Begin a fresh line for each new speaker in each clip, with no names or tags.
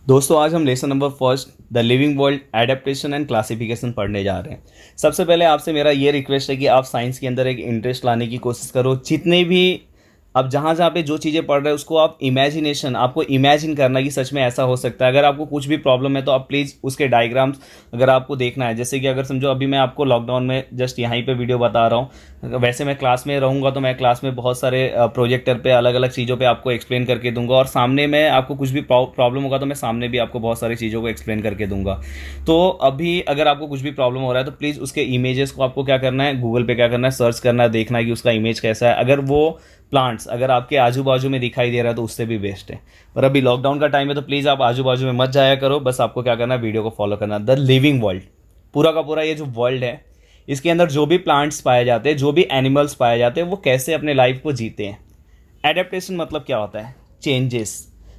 दोस्तों आज हम lesson number first the living world adaptation and classification पढ़ने जा रहे हैं। सबसे पहले आपसे मेरा ये रिक्वेस्ट है कि आप साइंस के अंदर एक इंटरेस्ट लाने की कोशिश करो। जितने भी आप जहाँ जहाँ पे जो चीज़ें पढ़ रहे हैं उसको आप इमेजिनेशन आपको इमेजिन करना कि सच में ऐसा हो सकता है। अगर आपको कुछ भी प्रॉब्लम है तो आप प्लीज़ उसके डायग्राम्स अगर आपको देखना है, जैसे कि अगर समझो अभी मैं आपको लॉकडाउन में जस्ट यहीं पे वीडियो बता रहा हूँ, वैसे मैं क्लास में रहूँगा तो मैं क्लास में बहुत सारे प्रोजेक्टर पे अलग अलग चीज़ों पे आपको एक्सप्लेन करके दूंगा, और सामने में आपको कुछ भी प्रॉब्लम होगा तो मैं सामने भी आपको बहुत सारी चीज़ों को एक्सप्लेन करके दूंगा। तो अभी अगर आपको कुछ भी प्रॉब्लम हो रहा है तो प्लीज़ उसके इमेजेस को आपको क्या करना है, गूगल पे क्या करना है, सर्च करना है, देखना है कि उसका इमेज कैसा है। अगर वो प्लांट्स अगर आपके आजू बाजू में दिखाई दे रहा है तो उससे भी बेस्ट है। पर अभी लॉकडाउन का टाइम है तो प्लीज़ आप आजू बाजू में मत जाया करो। बस आपको क्या करना है, वीडियो को फॉलो करना। द लिविंग वर्ल्ड, पूरा का पूरा ये जो वर्ल्ड है इसके अंदर जो भी प्लांट्स पाए जाते हैं, जो भी एनिमल्स पाए जाते हैं, वो कैसे अपने लाइफ को जीते हैं। एडेप्टेशन मतलब क्या होता है, चेंजेस।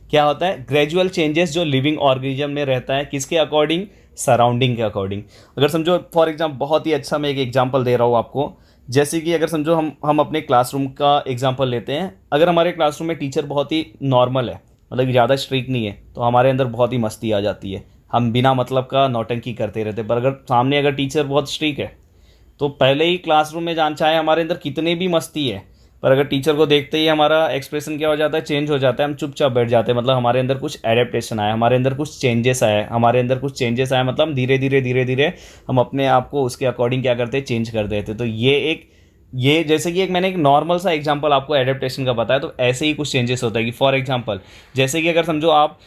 क्या होता है, ग्रेजुअल चेंजेस जो लिविंग ऑर्गेनिज्म में रहता है, किसके अकॉर्डिंग, सराउंडिंग के अकॉर्डिंग। अगर समझो फॉर एग्जाम्पल, बहुत ही अच्छा मैं एक एग्जाम्पल दे रहा हूँ आपको। जैसे कि अगर समझो हम अपने क्लासरूम का एग्जाम्पल लेते हैं। अगर हमारे क्लासरूम में टीचर बहुत ही नॉर्मल है, मतलब ज़्यादा स्ट्रिक्ट नहीं है, तो हमारे अंदर बहुत ही मस्ती आ जाती है, हम बिना मतलब का नौटंकी करते रहते। पर अगर सामने अगर टीचर बहुत स्ट्रिक्ट है तो पहले ही क्लासरूम में जान चाहे हमारे अंदर कितने भी मस्ती है, पर अगर टीचर को देखते ही हमारा एक्सप्रेशन क्या हो जाता है, चेंज हो जाता है, हम चुपचाप बैठ जाते हैं। मतलब हमारे अंदर कुछ एडेप्टेशन आया, हमारे अंदर कुछ चेंजेस आया, हमारे अंदर कुछ चेंजेस आया, मतलब हम धीरे धीरे हम अपने आप को उसके अकॉर्डिंग क्या करते हैं, चेंज कर देते। तो ये जैसे कि एक मैंने एक नॉर्मल सा एग्जांपल आपको एडेप्टेशन का बताया, तो ऐसे ही कुछ चेंजेस होता है कि फॉर एग्जांपल जैसे कि अगर समझो आप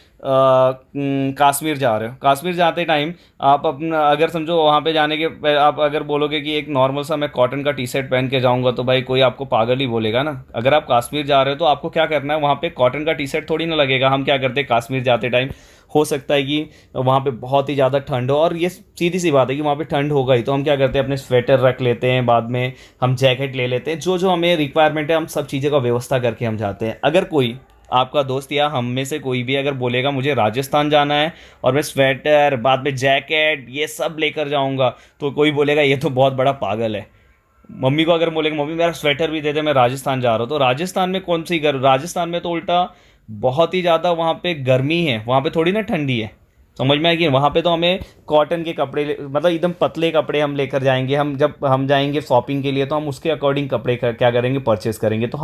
कश्मीर जा रहे हो, कश्मीर जाते टाइम आप अपना अगर समझो वहाँ पे जाने के आप अगर बोलोगे कि एक नॉर्मल सा मैं कॉटन का टी शर्ट पहन के जाऊँगा, तो भाई कोई आपको पागल ही बोलेगा ना। अगर आप कश्मीर जा रहे हो तो आपको क्या करना है, वहाँ पे कॉटन का टी शर्ट थोड़ी ना लगेगा। हम क्या करते हैं, कश्मीर जाते टाइम हो सकता है कि वहाँ पे बहुत ही ज़्यादा ठंड हो, और ये सीधी सी बात है कि वहाँ पे ठंड होगा ही, तो हम क्या करते हैं, अपने स्वेटर रख लेते हैं, बाद में हम जैकेट ले लेते हैं, जो जो हमें रिक्वायरमेंट है हम सब चीज़ों का व्यवस्था करके हम जाते हैं। अगर कोई आपका दोस्त या हम में से कोई भी अगर बोलेगा मुझे राजस्थान जाना है और मैं स्वेटर बाद में जैकेट ये सब लेकर जाऊंगा, तो कोई बोलेगा ये तो बहुत बड़ा पागल है। मम्मी को अगर बोलेगा मम्मी मेरा स्वेटर भी दे दे, मैं राजस्थान जा रहा हूँ, तो राजस्थान में कौन सी गर्म, राजस्थान में तो उल्टा बहुत ही ज़्यादा वहाँ पे गर्मी है, वहाँ पे थोड़ी ना ठंडी है। समझ में आएगी, वहाँ पे तो हमें कॉटन के कपड़े मतलब एकदम पतले कपड़े हम लेकर जाएंगे। हम जब हम जाएंगे शॉपिंग के लिए तो हम उसके अकॉर्डिंग कपड़े क्या करेंगे, परचेस करेंगे। तो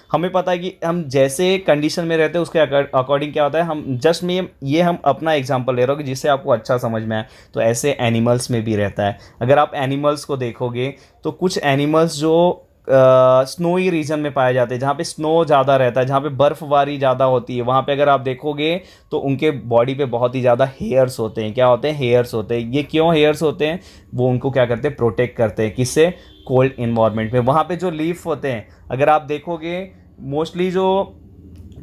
हमें पता है कि हम जैसे कंडीशन में रहते हैं उसके अकॉर्डिंग क्या होता है। हम जस्ट में ये हम अपना एग्जांपल ले रहा हूँ कि जिससे आपको अच्छा समझ में आए। तो ऐसे एनिमल्स में भी रहता है। अगर आप एनिमल्स को देखोगे तो कुछ एनिमल्स जो स्नोई रीजन में पाए जाते हैं, जहाँ पे स्नो ज़्यादा रहता है, जहाँ पे बर्फबारी ज़्यादा होती है, वहाँ पे अगर आप देखोगे तो उनके बॉडी पे बहुत ही ज़्यादा हेयर्स होते हैं। क्या होते हैं, हेयर्स होते हैं। ये क्यों हेयर्स होते हैं, वो उनको क्या करते हैं, प्रोटेक्ट करते हैं, किससे, कोल्ड इन्वायरमेंट में। वहाँ पे जो लीफ होते हैं अगर आप देखोगे, मोस्टली जो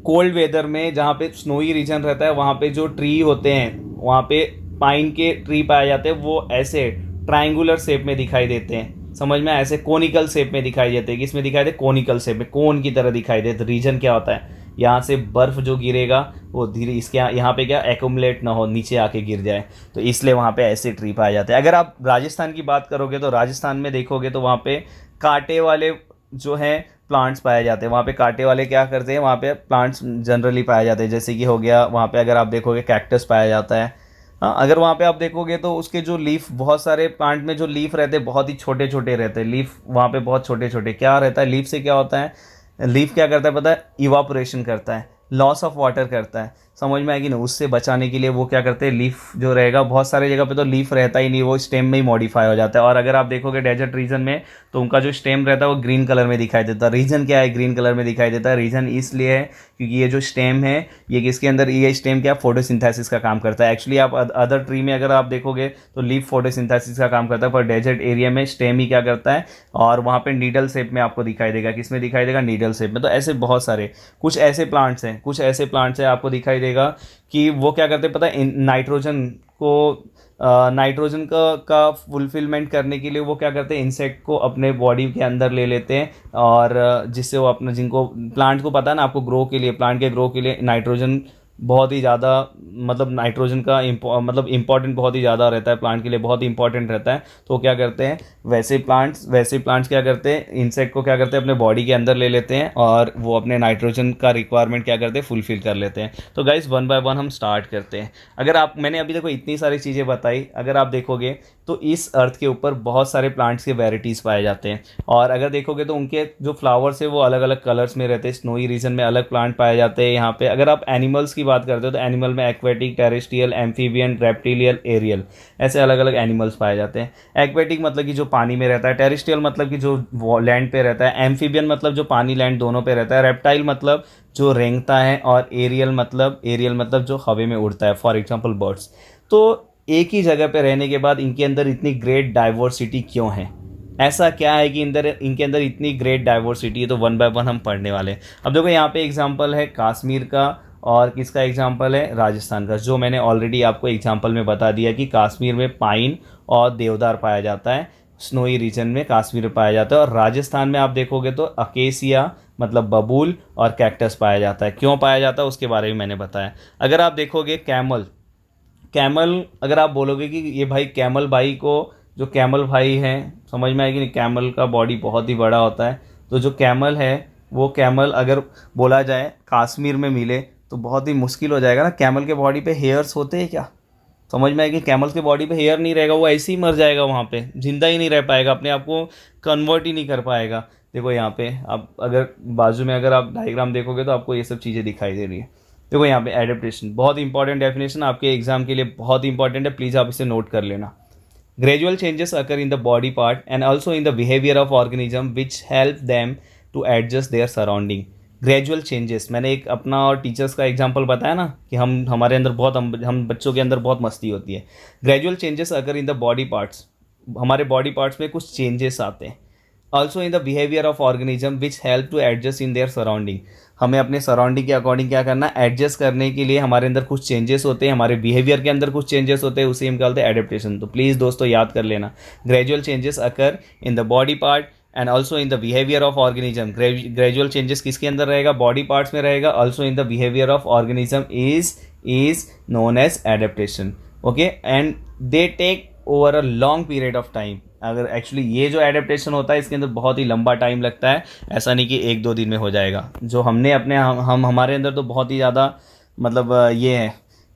कोल्ड वेदर में जहाँ पे स्नोई रीजन रहता है वहाँ पे जो ट्री होते हैं, वहाँ पे पाइन के ट्री पाए जाते हैं, वो ऐसे ट्राइंगुलर शेप में दिखाई देते हैं। समझ में, ऐसे कोनिकल शेप में दिखाई देते हैं। किस में दिखाई देते, कोनिकल शेप में, कोन की तरह दिखाई देते। रीजन क्या होता है, यहाँ से बर्फ जो गिरेगा वो धीरे इसके यहाँ पे क्या एक्यूमुलेट ना हो, नीचे आके गिर जाए, तो इसलिए वहाँ पे ऐसे ट्री पाए जाते हैं। अगर आप राजस्थान की बात करोगे तो राजस्थान में देखोगे तो वहाँ पे कांटे वाले जो हैं प्लांट्स पाए जाते हैं। वहाँ पे कांटे वाले क्या करते हैं, वहाँ पे प्लांट्स जनरली पाए जाते हैं। जैसे कि हो गया वहाँ पे अगर आप देखोगे कैक्टस पाया जाता है। हाँ, अगर वहाँ पे आप देखोगे तो उसके जो लीफ, बहुत सारे प्लांट में जो लीफ रहते हैं बहुत ही छोटे छोटे रहते हैं। लीफ वहाँ पे बहुत छोटे छोटे, क्या रहता है, लीफ से क्या होता है, लीफ क्या करता है पता है, इवापोरेशन करता है, लॉस ऑफ वाटर करता है। समझ में आएगी ना, उससे बचाने के लिए वो क्या करते हैं, लीफ जो रहेगा, बहुत सारे जगह पे तो लीफ रहता ही नहीं, वो स्टेम में ही मॉडिफाई हो जाता है। और अगर आप देखोगे डेजर्ट रीजन में तो उनका जो स्टेम रहता है वो ग्रीन कलर में दिखाई देता है। रीजन क्या है ग्रीन कलर में दिखाई देता है, रीजन इसलिए है क्योंकि ये जो स्टेम है ये किसके अंदर, ये स्टेम क्या, फोटोसिंथेसिस का काम करता है। एक्चुअली आप अदर ट्री में अगर आप देखोगे तो लीफ फोटोसिंथेसिस का काम करता है, पर डेजर्ट एरिया में स्टेम ही क्या करता है, और वहाँ पे नीडल शेप में आपको दिखाई देगा। किस में दिखाई देगा, नीडल शेप में। तो ऐसे बहुत सारे कुछ ऐसे प्लांट्स हैं, कुछ ऐसे प्लांट्स हैं आपको दिखाई देगा कि वो क्या करते हैं पता है, नाइट्रोजन को नाइट्रोजन का फुलफिलमेंट करने के लिए वो क्या करते हैं, इंसेक्ट को अपने बॉडी के अंदर ले लेते हैं, और जिससे वो अपना, जिनको प्लांट को पता है ना, आपको ग्रो के लिए, प्लांट के ग्रो के लिए नाइट्रोजन बहुत ही ज़्यादा मतलब नाइट्रोजन का मतलब इम्पॉर्टेंट बहुत ही ज़्यादा रहता है, प्लांट के लिए बहुत ही इंपॉर्टेंट रहता है। तो क्या करते हैं वैसे प्लांट्स क्या करते हैं, इंसेक्ट को क्या करते हैं अपने बॉडी के अंदर ले लेते हैं और वो अपने नाइट्रोजन का रिक्वायरमेंट क्या करते हैं फुलफिल कर लेते हैं। तो गाइस वन बाय वन हम स्टार्ट करते हैं। अगर आप मैंने अभी देखो इतनी सारी चीज़ें बताई, अगर आप देखोगे तो इस अर्थ के ऊपर बहुत सारे प्लांट्स के वेराइटीज़ पाए जाते हैं। और अगर देखोगे तो उनके जो फ्लावर्स है वो अलग अलग कलर्स में रहते हैं। स्नोई रीजन में अलग प्लांट पाए जाते हैं यहाँ पे। अगर आप एनिमल्स की बात करते हो तो एनिमल में एक्वेटिक, टेरेस्ट्रियल, एम्फीबियन, रेप्टिलियल, एरियल, ऐसे अलग अलग एनिमल्स पाए जाते हैं। एक्वेटिक मतलब कि जो पानी में रहता है, टेरेस्ट्रियल मतलब कि जो लैंड पे रहता है, एम्फीबियन मतलब जो पानी लैंड दोनों पे रहता है, रेप्टाइल मतलब जो रेंगता है, और एरियल मतलब जो हवा में उड़ता है, फॉर एग्जाम्पल बर्ड्स। तो एक ही जगह पे रहने के बाद इनके अंदर इतनी ग्रेट डाइवर्सिटी क्यों है, ऐसा क्या है कि इनके अंदर इतनी ग्रेट डाइवर्सिटी है, तो वन बाय वन हम पढ़ने वाले हैं। अब देखो यहाँ पे एग्जांपल है कश्मीर का, और किसका एग्जांपल है, राजस्थान का, जो मैंने ऑलरेडी आपको एग्जांपल में बता दिया कि कश्मीर में पाइन और देवदार पाया जाता है, स्नोई रीजन में कश्मीर में पाया जाता है। और राजस्थान में आप देखोगे तो अकेसिया मतलब बबूल और कैक्टस पाया जाता है। क्यों पाया जाता है उसके बारे में मैंने बताया। अगर आप देखोगे कैमल, अगर आप बोलोगे कि ये भाई कैमल भाई को, जो कैमल भाई हैं, समझ में आएगी नहीं, कैमल का बॉडी बहुत ही बड़ा होता है। तो जो कैमल है, वो कैमल अगर बोला जाए कश्मीर में मिले तो बहुत ही मुश्किल हो जाएगा ना। कैमल के बॉडी पे हेयर्स होते हैं क्या, समझ में आएगी, कैमल के बॉडी पे हेयर नहीं रहेगा, वो ऐसे ही मर जाएगा, वहाँ पे जिंदा ही नहीं रह पाएगा, अपने आप को कन्वर्ट ही नहीं कर पाएगा। देखो यहाँ पे आप अगर बाजू में अगर आप डायग्राम देखोगे तो आपको ये सब चीज़ें दिखाई दे रही है। देखो यहाँ पे एडेप्टेशन बहुत इंपॉर्टेंट डेफिनेशन आपके एग्जाम के लिए बहुत इंपॉर्टेंट है, प्लीज़ आप इसे नोट कर लेना। Gradual changes occur in the body part and also in the behaviour of organism which help them to adjust their surrounding. Gradual changes, मैंने एक अपना और टीचर्स का एग्जांपल बताया ना कि हमारे अंदर बहुत हम बच्चों के अंदर बहुत मस्ती होती है। Gradual changes occur in the body parts, हमारे बॉडी पार्ट्स में कुछ चेंजेस आते हैं। Also in the behaviour of organism which help to adjust in their surrounding. हमें अपने सराउंडिंग के अकॉर्डिंग क्या करना, एडजस्ट करने के लिए हमारे अंदर कुछ चेंजेस होते हैं, हमारे बिहेवियर के अंदर कुछ चेंजेस होते हैं, उसे हम कहते हैं एडेप्टेशन। तो प्लीज़ दोस्तों याद कर लेना, gradual changes occur in the body part and also in the behaviour of organism. Gradual changes किसके अंदर रहेगा, बॉडी पार्ट्स में रहेगा। Also in the behaviour of organism is known as adaptation. Okay, and they take over a long period of time. अगर actually ये जो adaptation होता है इसके अंदर बहुत ही लंबा टाइम लगता है, ऐसा नहीं कि एक दो दिन में हो जाएगा। जो हमने अपने हम हमारे अंदर तो बहुत ही ज़्यादा मतलब ये है,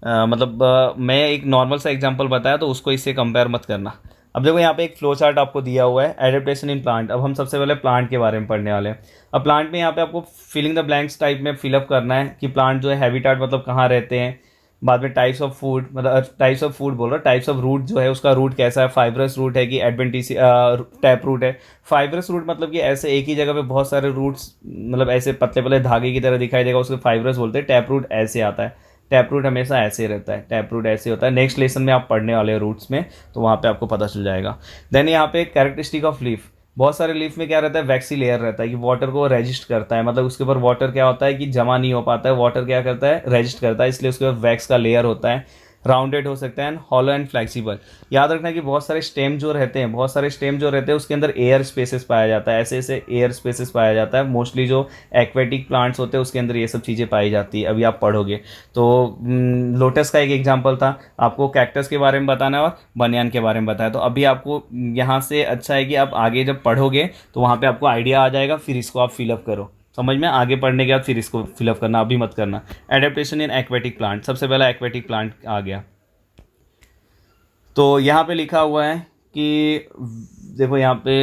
मैं एक नॉर्मल सा एग्जांपल बताया तो उसको इससे कंपेयर मत करना। अब देखो यहाँ पे एक फ्लो चार्ट आपको दिया हुआ है, एडेप्टेशन इन प्लांट। अब हम सबसे पहले प्लांट के बारे में पढ़ने वाले हैं। अब प्लांट में यहाँ पे आपको फिलिंग द ब्लैंक्स टाइप में फिलअप करना है कि प्लांट जो है हैबिटेट मतलब कहाँ रहते हैं। बाद में टाइप्स ऑफ फूड, मतलब टाइप्स ऑफ फूड बोल रहा, टाइप्स ऑफ रूट जो है उसका रूट कैसा है, फाइब्रस रूट है कि एडवेंटिसी टैप रूट है। फाइब्रस रूट मतलब कि ऐसे एक ही जगह पे बहुत सारे रूट्स, मतलब ऐसे पतले पतले धागे की तरह दिखाई देगा, उसको फाइब्रस बोलते हैं। टैप रूट ऐसे आता है, टैप रूट हमेशा ऐसे रहता है, टैप रूट ऐसे होता है। नेक्स्ट लेसन में आप पढ़ने वाले रूट्स में, तो वहाँ पे आपको पता चल जाएगा। देन यहाँ पे कैरेक्टरिस्टिक ऑफ लीफ, बहुत सारे लीफ में क्या रहता है, वैक्सी लेयर रहता है कि वाटर को रेजिस्ट करता है, मतलब उसके ऊपर वाटर क्या होता है कि जमा नहीं हो पाता है, वाटर क्या करता है, रेजिस्ट करता है, इसलिए उसके ऊपर वैक्स का लेयर होता है। राउंडेड हो सकता है एंड हॉलो एंड फ्लेक्सिबल। याद रखना कि बहुत सारे स्टेम जो रहते हैं उसके अंदर एयर स्पेसेस पाया जाता है, ऐसे ऐसे एयर स्पेसेस पाया जाता है। मोस्टली जो एक्वेटिक प्लांट्स होते हैं उसके अंदर ये सब चीज़ें पाई जाती है, अभी आप पढ़ोगे तो। लोटस का एक एग्जांपल था, आपको कैक्टस के बारे में बताना और बनियान के बारे में बताया। तो अभी आपको यहाँ से अच्छा है कि आप आगे जब पढ़ोगे तो वहाँ पे आपको आइडिया आ जाएगा, फिर इसको आप फिलअप करो, समझ में आगे पढ़ने के बाद फिर इसको फिलअप करना, अभी मत करना। एडेप्टेशन इन एक्वेटिक प्लांट, सबसे पहला एक्वेटिक प्लांट आ गया। तो यहाँ पे लिखा हुआ है कि देखो यहाँ पे,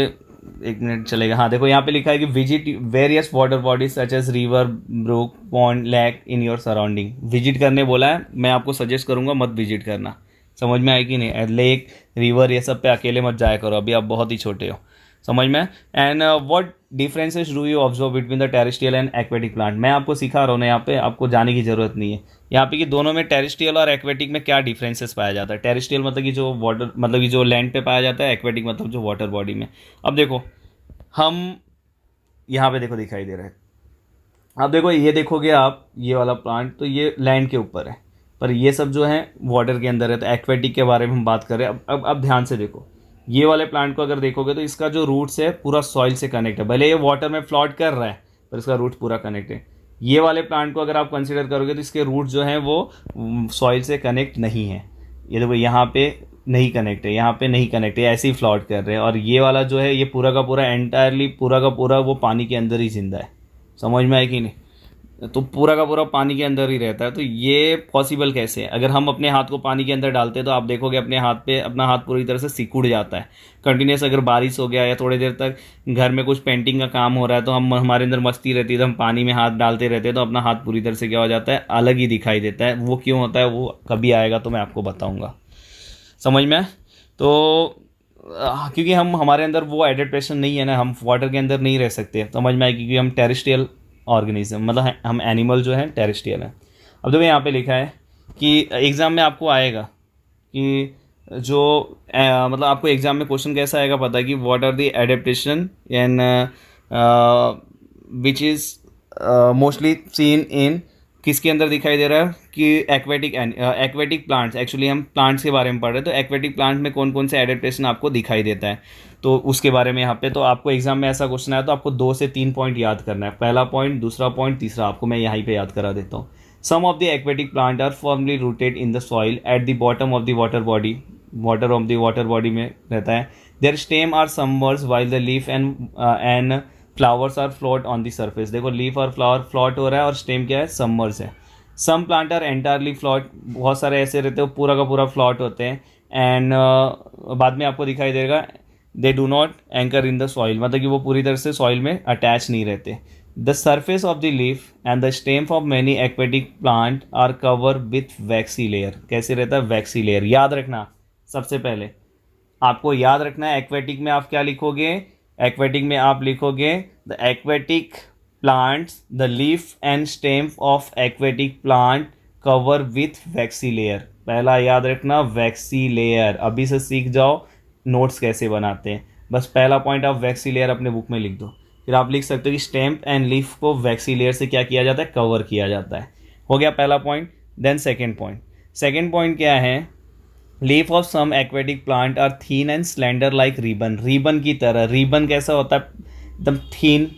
एक मिनट चलेगा, हाँ देखो यहाँ पे लिखा है कि visit various water bodies such as river, brook, pond, lake in your surrounding. Visit करने बोला है, मैं आपको सजेस्ट करूँगा मत विजिट करना, समझ में आएगी नहीं। लेक, रिवर ये सब पे अकेले मत जाया करो, अभी आप बहुत ही छोटे हो, समझ में। And what differences do you observe between the terrestrial and aquatic plant. मैं आपको सिखा रहा हूँ ना, यहाँ पे आपको जाने की जरूरत नहीं है। यहाँ पे कि दोनों में टेरेस्ट्रियल और एक्वेटिक में क्या डिफरेंसेस पाया जाता है। टेरेस्ट्रियल मतलब कि जो वाटर, मतलब कि जो लैंड पे पाया जाता है, एक्वेटिक मतलब जो वाटर बॉडी में। अब देखो हम यहाँ पे देखो दिखाई दे रहा है, अब देखो ये देखोगे आप, ये वाला प्लांट तो ये लैंड के ऊपर है, पर ये सब जो है वाटर के अंदर है। तो एक्वेटिक के बारे में हम बात करें। अब ध्यान से देखो, ये वाले प्लांट को अगर देखोगे तो इसका जो रूट्स है पूरा सॉइल से कनेक्ट है, भले ये वाटर में फ्लॉट कर रहा है पर इसका रूट पूरा कनेक्ट है। ये वाले प्लांट को अगर आप कंसिडर करोगे तो इसके रूट जो हैं वो सॉइल से कनेक्ट नहीं है। ये देखो यहाँ पे नहीं कनेक्ट है, यहाँ पे नहीं कनेक्ट है, ऐसे ही फ्लॉट कर रहे हैं। और ये वाला जो है ये पूरा का पूरा एंटायरली पूरा का पूरा वो पानी के अंदर ही जिंदा है। समझ में आए कि नहीं? तो पूरा का पूरा पानी के अंदर ही रहता है। तो ये पॉसिबल कैसे है? अगर हम अपने हाथ को पानी के अंदर डालते हैं तो आप देखोगे अपने हाथ पे अपना हाथ पूरी तरह से सिकुड़ जाता है। कंटिन्यूस अगर बारिश हो गया या थोड़ी देर तक घर में कुछ पेंटिंग का काम हो रहा है तो हम हमारे अंदर मस्ती रहती है तो हम पानी में हाथ डालते रहते हैं तो अपना हाथ पूरी तरह से क्या हो जाता है, अलग ही दिखाई देता है। वो क्यों होता है वो कभी आएगा तो मैं आपको बताऊँगा। समझ में आए? तो क्योंकि हम हमारे अंदर वो एडेप्टेशन नहीं है ना, हम वाटर के अंदर नहीं रह सकते। समझ में आए? क्योंकि हम टेरेस्ट्रियल ऑर्गेनिज्म, मतलब हम एनिमल जो है टेरेस्ट्रियल है। अब देखो यहाँ पे लिखा है कि एग्ज़ाम में आपको आएगा कि जो मतलब आपको एग्ज़ाम में क्वेश्चन कैसा आएगा पता है कि what are the adaptation and which is mostly seen in, किसके अंदर दिखाई दे रहा है कि एक्वेटिक प्लांट्स। एक्चुअली हम प्लांट्स के बारे में पढ़ रहे हैं तो एक्वेटिक प्लांट में कौन कौन से एडेप्टेशन आपको दिखाई देता है तो उसके बारे में यहाँ पे। तो आपको एग्जाम में ऐसा क्वेश्चन आया तो आपको 2 से 3 पॉइंट याद करना है। पहला पॉइंट, दूसरा पॉइंट, तीसरा आपको मैं यहीं पे याद करा देता हूँ। Some of the aquatic plant are firmly rooted in the soil at the bottom of the water body में रहता है। Their stem are submerge while the leaf and flowers are float on the surface. देखो leaf और flower float हो रहा है और stem क्या है, सबमर्ज है। Some plant are entirely float, बहुत सारे ऐसे रहते हैं पूरा का पूरा फ्लोट होते हैं। एंड बाद में आपको दिखाई देगा they do not anchor in the soil, मतलब कि वो पूरी तरह से सॉइल में अटैच नहीं रहते। The surface of the leaf and the stem of many aquatic plant are cover with waxy layer. कैसे रहता है? Waxy layer. याद रखना, सबसे पहले आपको याद रखना है एक्वेटिक में आप क्या लिखोगे। एक्वेटिक में आप लिखोगे the aquatic plants, the leaf and stem of aquatic plant cover with waxy layer. पहला याद रखना वैक्सी लेयर। अभी से सीख जाओ नोट्स कैसे बनाते हैं। बस पहला पॉइंट आप वैक्सी लेयर अपने बुक में लिख दो। फिर आप लिख सकते हो कि स्टेम एंड लीफ को वैक्सी लेयर से क्या किया जाता है, कवर किया जाता है। हो गया पहला पॉइंट। देन सेकेंड पॉइंट क्या है? Leaf of some aquatic plant are thin and slender like ribbon. Ribbon की तरह। रिबन कैसा होता है? एकदम थीन,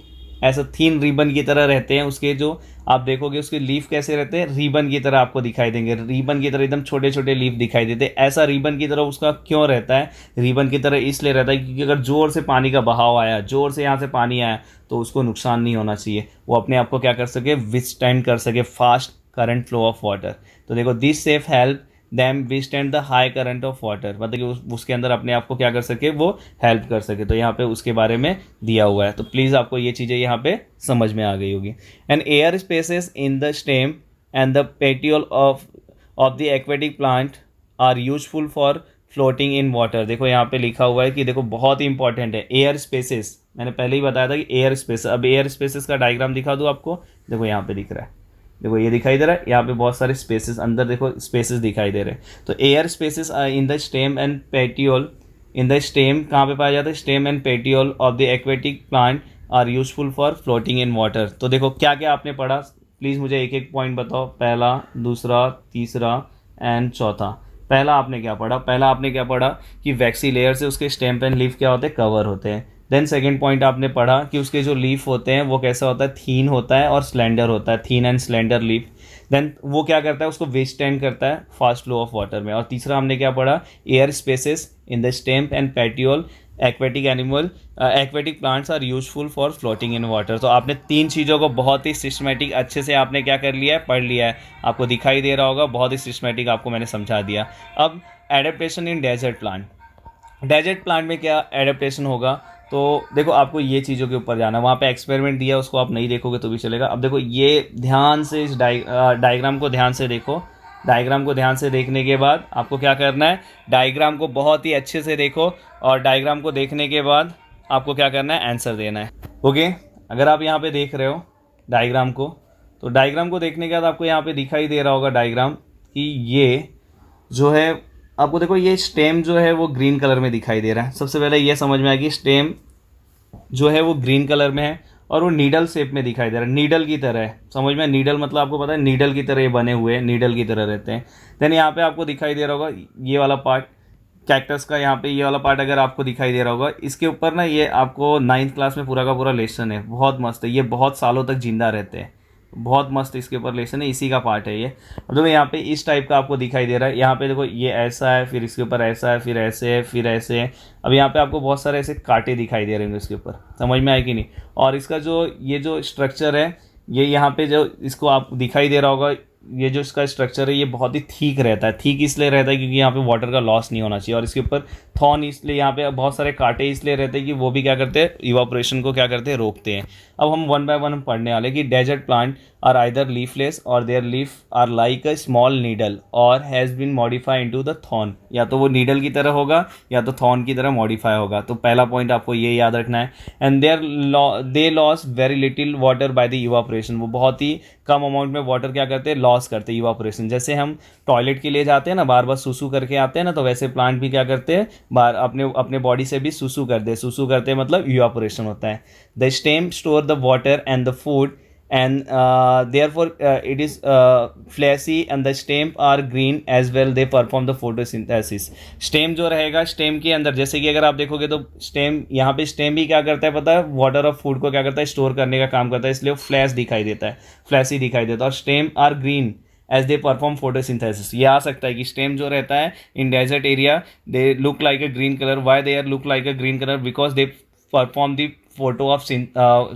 ऐसा थीन रिबन की तरह रहते हैं। उसके जो आप देखोगे उसके लीफ कैसे रहते हैं, रिबन की तरह आपको दिखाई देंगे। रिबन की तरह एकदम छोटे छोटे लीफ दिखाई देते हैं। ऐसा रिबन की तरह उसका क्यों रहता है? रिबन की तरह इसलिए रहता है क्योंकि अगर जोर से पानी का बहाव आया, जोर से यहाँ से पानी आया तो उसको नुकसान नहीं होना चाहिए। वो अपने आप को क्या कर सके, विथस्टैंड कर सके fast current flow of water. तो देखो this safe help them withstand the high current of water, मतलब कि उसके अंदर अपने आप को क्या कर सके, वो हेल्प कर सके। तो यहाँ पे उसके बारे में दिया हुआ है। तो प्लीज़ आपको ये चीज़ें यहाँ पे समझ में आ गई होगी। And air spaces in the stem and the petiole of the aquatic plant are useful for floating in water. देखो यहाँ पे लिखा हुआ है कि देखो बहुत ही इंपॉर्टेंट है एयर स्पेसेस। मैंने पहले ही बताया था कि एयर स्पेस। अब एयर स्पेसेस का डायग्राम दिखा दूँ आपको। देखो यहाँ पे दिख रहा है, देखो ये दिखाई दे रहा है। यहाँ पे बहुत सारे स्पेसेस अंदर देखो स्पेसेस दिखाई दे रहे हैं। तो air spaces in the stem and petiole, in the stem कहाँ पे पाया जाता है? Stem and petiole of the aquatic plant are useful for floating in water. तो देखो क्या क्या आपने पढ़ा, प्लीज़ मुझे एक एक पॉइंट बताओ। पहला, दूसरा, तीसरा एंड चौथा। पहला आपने क्या पढ़ा? पहला आपने क्या पढ़ा कि वैक्सी लेयर से उसके स्टेम एंड लीफ क्या होते हैं, कवर होते हैं। देन सेकेंड पॉइंट आपने पढ़ा कि उसके जो लीफ होते हैं वो कैसा होता है, थीन होता है और स्लेंडर होता है, thin and slender leaf. Then वो क्या करता है, उसको विथस्टैंड करता है फास्ट फ्लो ऑफ वाटर में। और तीसरा हमने क्या पढ़ा, air spaces in the stem and petiole aquatic plants are useful for floating in water. तो आपने तीन चीज़ों को बहुत ही सिस्टमेटिक अच्छे से आपने क्या कर लिया है, पढ़ लिया है। आपको दिखाई दे रहा होगा, बहुत ही सिस्टमेटिक आपको मैंने समझा दिया। अब adaptation in desert plant. Desert plant में क्या एडेप्टेशन होगा, तो देखो आपको ये चीज़ों के ऊपर जाना है। वहाँ पे एक्सपेरिमेंट दिया, उसको आप नहीं देखोगे तो भी चलेगा। अब देखो ये ध्यान से इस डायग्राम को ध्यान से देखो। डायग्राम को ध्यान से देखने के बाद आपको क्या करना है, डायग्राम को बहुत ही अच्छे से देखो और डायग्राम को देखने के बाद आपको क्या करना है, आंसर देना है। ओके, अगर आप यहाँ पे देख रहे हो डायग्राम को, तो डायग्राम को देखने के बाद आपको यहाँ पे दिखाई दे रहा होगा डायग्राम कि ये जो है आपको देखो ये स्टेम जो है वो ग्रीन कलर में दिखाई दे रहा है। सबसे पहले ये समझ में आया कि स्टेम जो है वो ग्रीन कलर में है और वो नीडल शेप में दिखाई दे रहा है, नीडल की तरह है। समझ में, नीडल मतलब आपको पता है नीडल की तरह ये बने हुए हैं, नीडल की तरह रहते हैं। देन यहाँ पे आपको दिखाई दे रहा होगा ये वाला पार्ट कैक्टस का, यहाँ पे ये वाला पार्ट अगर आपको दिखाई दे रहा होगा, इसके ऊपर ना ये आपको 9th क्लास में पूरा का पूरा लेसन है, बहुत मस्त है। ये बहुत सालों तक जिंदा रहते हैं, बहुत मस्त इसके ऊपर लेसन है, इसी का पार्ट है ये। अब देखो यहाँ पे इस टाइप का आपको दिखाई दे रहा है, यहाँ पे देखो ये ऐसा है, फिर इसके ऊपर ऐसा है, फिर ऐसे है, फिर ऐसे है। अब यहाँ पे आपको बहुत सारे ऐसे कांटे दिखाई दे रहे होंगे इसके ऊपर, समझ में आए कि नहीं। और इसका जो ये जो स्ट्रक्चर है, ये यहाँ पे जो इसको आप दिखाई दे रहा होगा, ये जो इसका स्ट्रक्चर है ये बहुत ही ठीक रहता है। ठीक इसलिए रहता है क्योंकि यहाँ पे वाटर का लॉस नहीं होना चाहिए, और इसके ऊपर थॉर्न इसलिए यहाँ पे बहुत सारे कांटे इसलिए रहते हैं कि वो भी क्या करते हैं, इवापोरेशन को क्या करते हैं, रोकते हैं। अब हम वन बाय वन हम पढ़ने वाले कि desert plant are either leafless or their leaf are like a small needle और has been modify into the thorn. या तो वो नीडल की तरह होगा या तो थॉर्न की तरह मॉडिफाई होगा। तो पहला पॉइंट आपको ये याद रखना है। And they loss very little water by the evaporation, वो बहुत ही कम अमाउंट में वाटर क्या करते हैं, लॉस करते हैं इवापोरेशन। जैसे हम टॉयलेट के लिए जाते हैं ना, बार बार सुसु करके आते हैं ना, तो वैसे प्लांट भी क्या करते हैं, बार अपने बॉडी से भी सुसु करते हैं। सुसु करते हैं मतलब इवापोरेशन होता है। The stem store the water and the food and therefore it is fleshy and the stem are green as well, they perform the photosynthesis। Stem जो रहेगा, स्टेम के अंदर जैसे कि अगर आप देखोगे तो स्टेम, यहाँ पे स्टेम भी क्या करता है पता है, वाटर और फूड को क्या करता है, स्टोर करने का काम करता है, इसलिए वो फ्लैश दिखाई देता है, फ्लैशी दिखाई देता है। और stem are green as they perform photosynthesis. ये आ सकता है कि स्टेम जो रहता है in desert area they look like a green colour. Why they are look like a green colour, because they perform the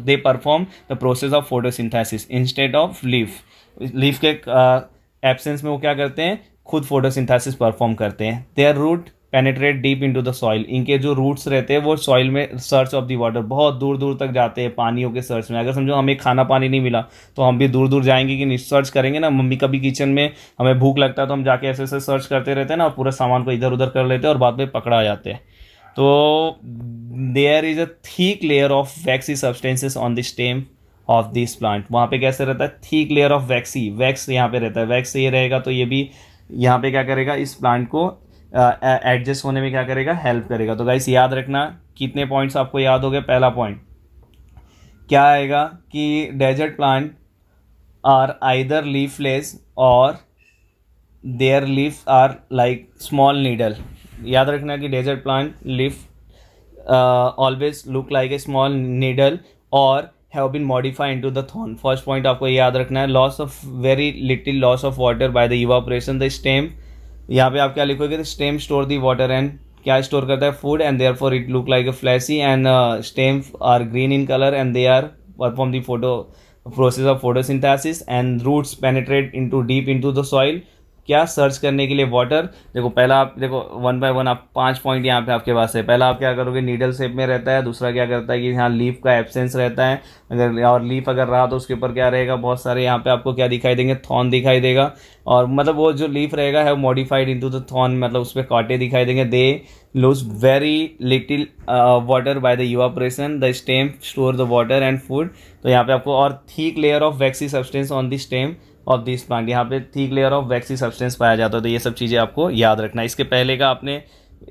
they perform the process of photosynthesis instead of leaf के absence में वो क्या करते हैं, खुद photosynthesis perform करते हैं। Their root penetrate deep into the soil, इनके जो रूट्स रहते हैं वो सॉइल में सर्च ऑफ द वाटर, बहुत दूर दूर तक जाते हैं पानियों के सर्च में। अगर समझो हमें खाना पानी नहीं मिला तो हम भी दूर दूर जाएंगे कि नहीं, सर्च करेंगे ना। मम्मी कभी किचन में हमें भूख लगता है तो हम जाके ऐसे ऐसे सर्च करते रहते हैं ना, और पूरा सामान को इधर उधर कर लेते हैं और बाद में पकड़ा जाते हैं। तो there is a thick layer of waxy substances on the stem of this plant. वहाँ पे कैसे रहता है, thick layer of waxy, wax यहाँ पे रहता है। वैक्स ये रहेगा तो ये भी यहाँ पे क्या करेगा, इस प्लांट को एडजस्ट होने में क्या करेगा, हेल्प करेगा। तो गाइस याद रखना, कितने पॉइंट्स आपको याद हो गए। पहला पॉइंट क्या आएगा कि desert plant are either leafless or their leaf are like small needle. याद रखना कि desert plant leaf always look like a small needle और have been modified into the thorn. First point आपको याद रखना है, loss of very little loss of water by the evaporation. The stem, यहाँ पे आप क्या लिखोगे, the stem store the water and क्या स्टोर करता है, food, and therefore it look like a flashy and stem are green in colour and they are perform the photo process of photosynthesis and roots penetrate into deep into the soil, क्या search करने के लिए water. देखो पहला आप देखो one by one आप 5 point यहाँ पे आपके पास है। पहला आप क्या करोगे, नीडल शेप में रहता है। दूसरा क्या करता है कि यहाँ लीफ का एब्सेंस रहता है, अगर और लीफ अगर रहा तो उसके ऊपर क्या रहेगा, बहुत सारे यहाँ पे आपको क्या दिखाई देंगे, थॉर्न दिखाई देगा। और मतलब वो जो लीफ रहेगा है मॉडिफाइड इनटू द थॉर्न, मतलब उस पर कांटे दिखाई देंगे। They lose very little water by the evaporation, the stem store the water and food. तो यहाँ पे आपको और thick layer of vaccine substance on the stem of this plant, यहाँ पे thick layer of vaccine substance पाया जाता है। तो ये सब चीज़ें आपको याद रखना है। इसके पहले का आपने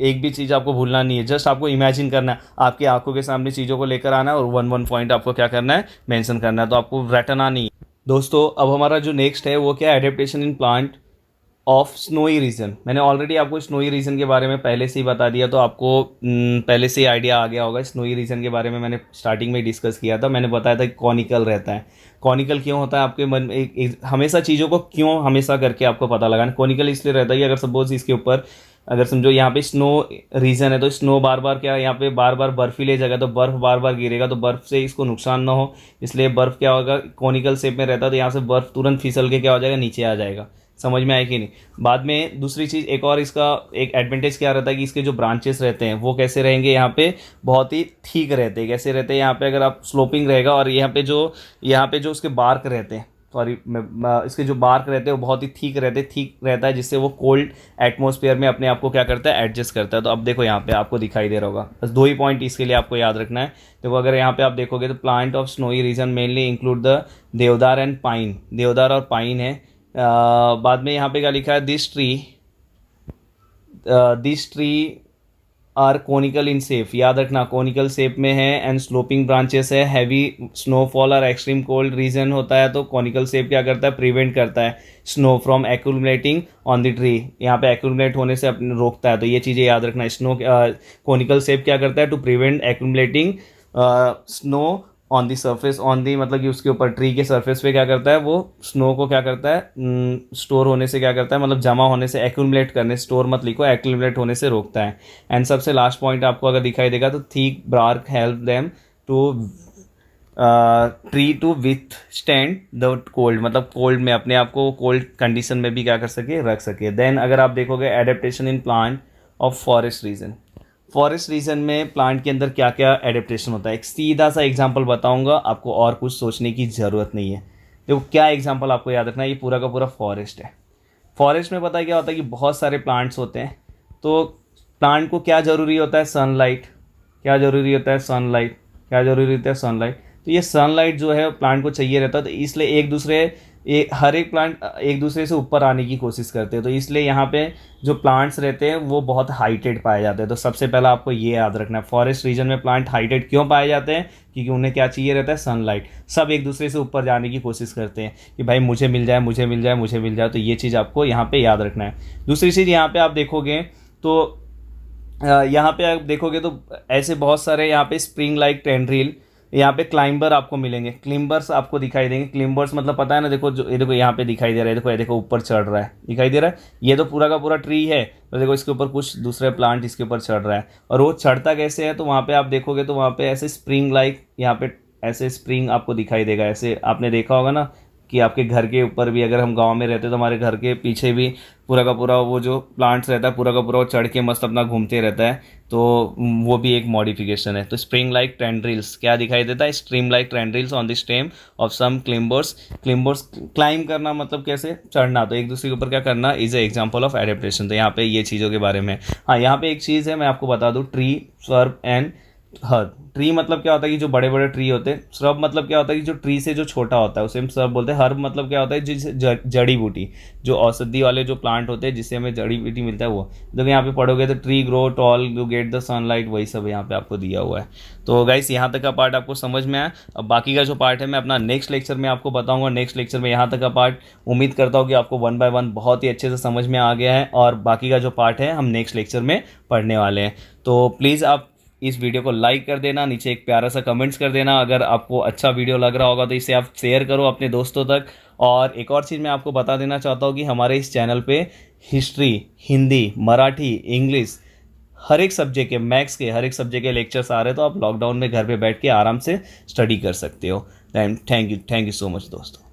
एक भी चीज़ आपको भूलना नहीं है, जस्ट आपको इमेजिन करना है, आपकी आंखों के सामने चीज़ों को लेकर आना है और वन वन पॉइंट आपको क्या करना है, मेंशन करना है। तो आपको रटना नहीं। दोस्तों अब हमारा जो नेक्स्ट है वो क्या है, adaptation in plant of snowy region. मैंने ऑलरेडी आपको स्नोई रीजन के बारे में पहले से ही बता दिया, तो आपको पहले से ही आइडिया आ गया होगा। स्नोई रीजन के बारे में मैंने स्टार्टिंग में डिस्कस किया था। मैंने बताया था कि कॉनिकल रहता है। कॉनिकल क्यों होता है आपके मन में, हमेशा चीज़ों को क्यों हमेशा करके आपको पता लगाना। कॉनिकल इसलिए रहता है कि अगर सपोज इसके ऊपर अगर समझो यहाँ पे स्नो रीजन है तो स्नो बार बार क्या, यहाँ पे बार बार बर्फीले जगह, तो बर्फ बार बार गिरेगा तो बर्फ से इसको नुकसान ना हो, इसलिए बर्फ क्या होगा, कॉनिकल शेप में रहता है। तो यहाँ से बर्फ तुरंत फिसल के क्या हो जाएगा, नीचे आ जाएगा। समझ में आए कि नहीं। बाद में दूसरी चीज़ एक और इसका एक एडवांटेज क्या रहता है कि इसके जो ब्रांचेस रहते हैं वो कैसे रहेंगे, यहाँ पे बहुत ही ठीक रहते हैं। कैसे रहते हैं, यहाँ पे अगर आप स्लोपिंग रहेगा और यहाँ पे जो उसके बार्क रहते हैं, सॉरी इसके जो बार्क रहते हैं वो बहुत ही ठीक रहता है, जिससे वो कोल्ड एटमॉस्फेयर में अपने आप को क्या करता है, एडजस्ट करता है। तो अब देखो यहाँ पे आपको दिखाई दे रहा होगा, बस 2 ही पॉइंट इसके लिए आपको याद रखना है। देखो अगर यहाँ पे आप देखोगे तो plant of snowy region mainly include the deodar and pine, deodar और पाइन है। बाद में यहाँ पे क्या लिखा है, this tree are conical in shape. याद रखना कोनिकल शेप में है एंड स्लोपिंग ब्रांचेस है। हैवी स्नोफॉल और एक्सट्रीम कोल्ड रीजन होता है तो कोनिकल शेप क्या करता है, प्रिवेंट करता है snow from accumulating on the tree, यहाँ पे एक्यूमुलेट होने से अपने रोकता है। तो ये चीज़ें याद रखना। स्नो कोनिकल शेप क्या करता है, to prevent accumulating snow on the surface, on the मतलब कि उसके ऊपर ट्री के सरफेस पे क्या करता है, वो स्नो को क्या करता है, स्टोर होने से क्या करता है, मतलब जमा होने से, एक्यूमुलेट करने, स्टोर मत लिखो, एक्यूमुलेट होने से रोकता है। एंड सबसे लास्ट पॉइंट आपको अगर दिखाई देगा तो thick bark help them to tree to withstand the cold, मतलब कोल्ड में अपने आप को कोल्ड कंडीशन में भी क्या कर सके, रख सके। देन अगर आप देखोगे adaptation in plant of forest region, forest region में प्लांट के अंदर क्या क्या एडेप्टेशन होता है, एक सीधा सा एग्जांपल बताऊंगा आपको, और कुछ सोचने की ज़रूरत नहीं है। देखो क्या एग्जांपल आपको याद रखना है, ये पूरा का पूरा फॉरेस्ट है। फॉरेस्ट में पता है क्या होता है कि बहुत सारे प्लांट्स होते हैं, तो प्लांट को क्या ज़रूरी होता है, सनलाइट। क्या ज़रूरी होता है, सनलाइट। क्या ज़रूरी होता है, सनलाइट। तो ये सनलाइट जो है प्लांट को चाहिए रहता है, तो इसलिए हर एक प्लांट एक दूसरे से ऊपर आने की कोशिश करते हैं, तो इसलिए यहाँ पे जो प्लांट्स रहते हैं वो बहुत हाइटेड पाए जाते हैं। तो सबसे पहला आपको ये याद रखना है, फॉरेस्ट रीजन में प्लांट हाइटेड क्यों पाए जाते हैं, क्योंकि उन्हें क्या चाहिए रहता है, सनलाइट। सब एक दूसरे से ऊपर जाने की कोशिश करते हैं कि भाई मुझे मिल जाए, मुझे मिल जाए, मुझे मिल जाए। तो ये चीज़ आपको यहाँ पे याद रखना है। दूसरी चीज़ यहाँ पे आप देखोगे तो यहाँ पे आप देखोगे तो ऐसे बहुत सारे यहाँ पे स्प्रिंग लाइक टेंड्रिल, यहाँ पे क्लाइंबर आपको मिलेंगे, क्लिम्बर्स आपको दिखाई देंगे। क्लिम्बर्स मतलब पता है ना, देखो जो ये देखो यहाँ पे दिखाई दे रहा है, देखो ये देखो ऊपर चढ़ रहा है, दिखाई दे रहा है, ये तो पूरा का पूरा ट्री है, तो देखो इसके ऊपर कुछ दूसरे प्लांट इसके ऊपर चढ़ रहा है। और वो चढ़ता कैसे है, तो वहाँ पे आप देखोगे तो वहाँ पे ऐसे स्प्रिंग लाइक, यहाँ पे ऐसे स्प्रिंग आपको दिखाई देगा। ऐसे आपने देखा होगा ना कि आपके घर के ऊपर भी, अगर हम गांव में रहते तो हमारे घर के पीछे भी पूरा का पूरा वो जो प्लांट्स रहता है पूरा का पूरा वो चढ़ के मस्त अपना घूमते रहता है, तो वो भी एक मॉडिफिकेशन है। तो स्प्रिंग लाइक टेंड्रिल्स क्या दिखाई देता है, stream like tendrils on the stem of some climbers. Climbers climb करना मतलब कैसे, चढ़ना, तो एक दूसरे के ऊपर क्या करना, is a example of adaptation. तो यहाँ पे ये चीज़ों के बारे में। हाँ, यहाँ पे एक चीज़ है मैं आपको बता दूँ, tree, SERB and herb. Tree मतलब क्या होता है कि जो बड़े बड़े ट्री होते हैं। श्रब मतलब क्या होता है कि जो ट्री से जो छोटा होता है उसे हम श्रब बोलते हैं। हर्ब मतलब क्या होता है, जिसे जड़ी बूटी, जो औषधि वाले जो प्लांट होते हैं जिससे हमें जड़ी बूटी मिलता है वो। देखो यहाँ पे पढ़ोगे तो tree grow toll you get the sunlight, वही सब यहाँ पे आपको दिया हुआ है। तो गाइस यहाँ तक का पार्ट आपको समझ में आया। अब बाकी का जो पार्ट है मैं अपना नेक्स्ट लेक्चर में आपको बताऊंगा। नेक्स्ट लेक्चर में यहाँ तक का पार्ट उम्मीद करता हूँ कि आपको 1 बाय 1 बहुत ही अच्छे से समझ में आ गया है, और बाकी का जो पार्ट है हम नेक्स्ट लेक्चर में पढ़ने वाले हैं। तो प्लीज़ आप इस वीडियो को लाइक कर देना, नीचे एक प्यारा सा कमेंट्स कर देना। अगर आपको अच्छा वीडियो लग रहा होगा तो इसे आप शेयर करो अपने दोस्तों तक। और एक और चीज़ मैं आपको बता देना चाहता हूँ कि हमारे इस चैनल पे हिस्ट्री, हिंदी, मराठी, इंग्लिश, हर एक सब्जेक्ट के, मैथ्स के हर एक सब्जेक्ट के लेक्चर्स आ रहे हैं, तो आप लॉकडाउन में घर पे बैठ के आराम से स्टडी कर सकते हो। थैंक यू सो मच दोस्तों।